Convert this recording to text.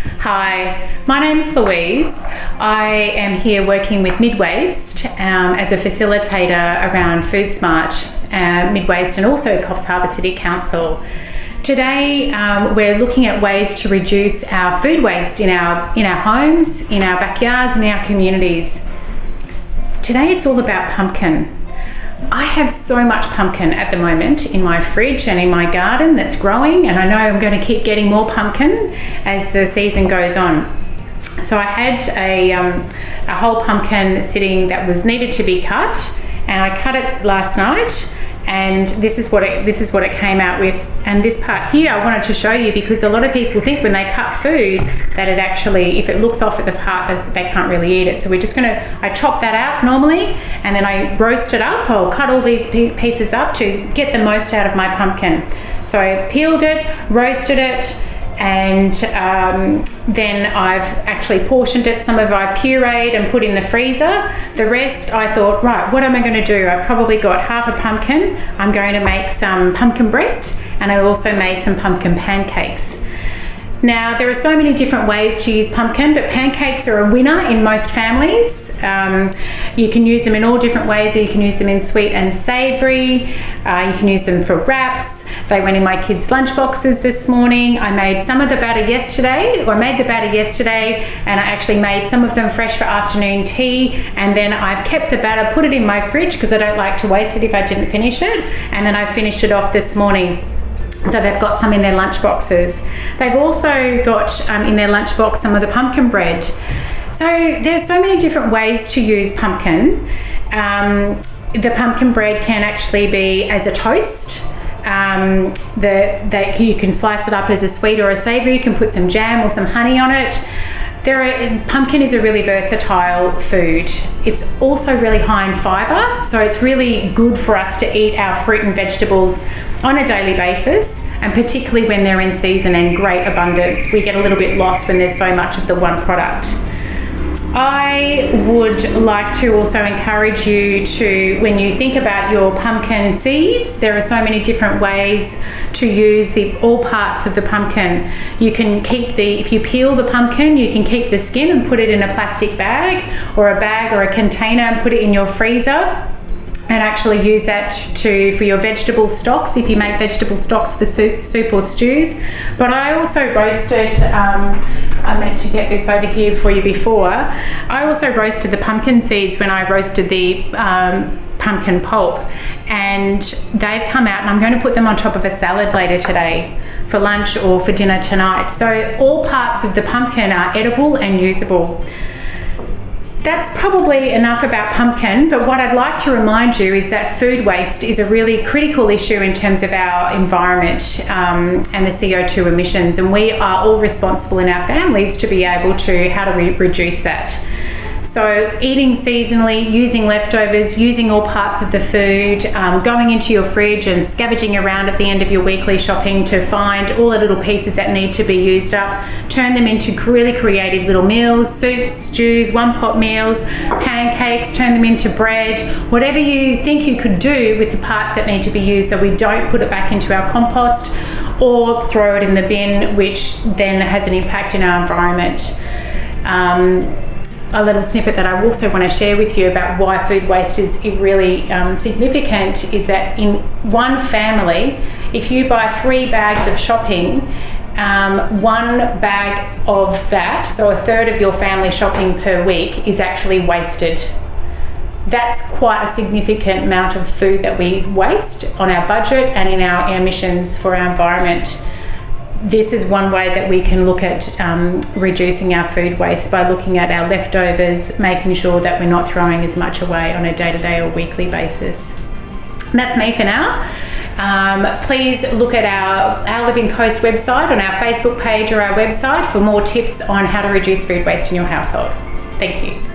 Hi, my name's Louise. I am here working with Midwaste as a facilitator around Food Smart, Midwaste and also Coffs Harbour City Council. Today we're looking at ways to reduce our food waste in our homes, in our backyards and in our communities. Today it's all about pumpkin. I have so much pumpkin at the moment in my fridge and in my garden that's growing, and I know I'm going to keep getting more pumpkin as the season goes on. So I had a whole pumpkin sitting that was needed to be cut, and I cut it last night, and this is what it came out with. And this part here I wanted to show you because a lot of people think when they cut food that it actually, if it looks off at the part, that they can't really eat it. So we're just I chop that out normally, and then I roast it up. I'll cut all these pieces up to get the most out of my pumpkin. So I peeled it, roasted it, and then I've actually portioned it. Some of I pureed and put in the freezer. The rest I thought, right, what am I going to do? I've probably got half a pumpkin. I'm going to make some pumpkin bread, and I also made some pumpkin pancakes. Now, there are so many different ways to use pumpkin, but pancakes are a winner in most families. You can use them in all different ways. You can use them in sweet and savoury. You can use them for wraps. They went in my kids' lunch boxes this morning. I made some of the batter yesterday, and I actually made some of them fresh for afternoon tea, and then I've kept the batter, put it in my fridge because I don't like to waste it if I didn't finish it, and then I finished it off this morning. So they've got some in their lunch boxes. They've also got in their lunchbox some of the pumpkin bread. So there's so many different ways to use pumpkin. The pumpkin bread can actually be as a toast. You can slice it up as a sweet or a savoury. You can put some jam or some honey on it. Pumpkin is a really versatile food. It's also really high in fibre, so it's really good for us to eat our fruit and vegetables on a daily basis, and particularly when they're in season and great abundance. We get a little bit lost when there's so much of the one product. I would like to also encourage you to, when you think about your pumpkin seeds, there are so many different ways to use all parts of the pumpkin. You can if you peel the pumpkin, you can keep the skin and put it in a plastic bag or a container and put it in your freezer, and actually use that for your vegetable stocks, if you make vegetable stocks for soup or stews. But I also roasted, I meant to get this over here for you before, I also roasted the pumpkin seeds when I roasted the pumpkin pulp, and they've come out, and I'm going to put them on top of a salad later today for lunch or for dinner tonight. So all parts of the pumpkin are edible and usable. That's probably enough about pumpkin, but what I'd like to remind you is that food waste is a really critical issue in terms of our environment and the CO2 emissions, and we are all responsible in our families to be able to reduce that. So eating seasonally, using leftovers, using all parts of the food, going into your fridge and scavenging around at the end of your weekly shopping to find all the little pieces that need to be used up, turn them into really creative little meals, soups, stews, one-pot meals, pancakes, turn them into bread, whatever you think you could do with the parts that need to be used, so we don't put it back into our compost or throw it in the bin, which then has an impact in our environment. A little snippet that I also want to share with you about why food waste is really significant is that in one family, if you buy 3 bags of shopping, 1 bag of that, so a third of your family shopping per week, is actually wasted. That's quite a significant amount of food that we waste on our budget and in our emissions for our environment. This is one way that we can look at reducing our food waste, by looking at our leftovers, making sure that we're not throwing as much away on a day-to-day or weekly basis. That's me for now. Please look at our Living Coast website on our Facebook page or our website for more tips on how to reduce food waste in your household. Thank you.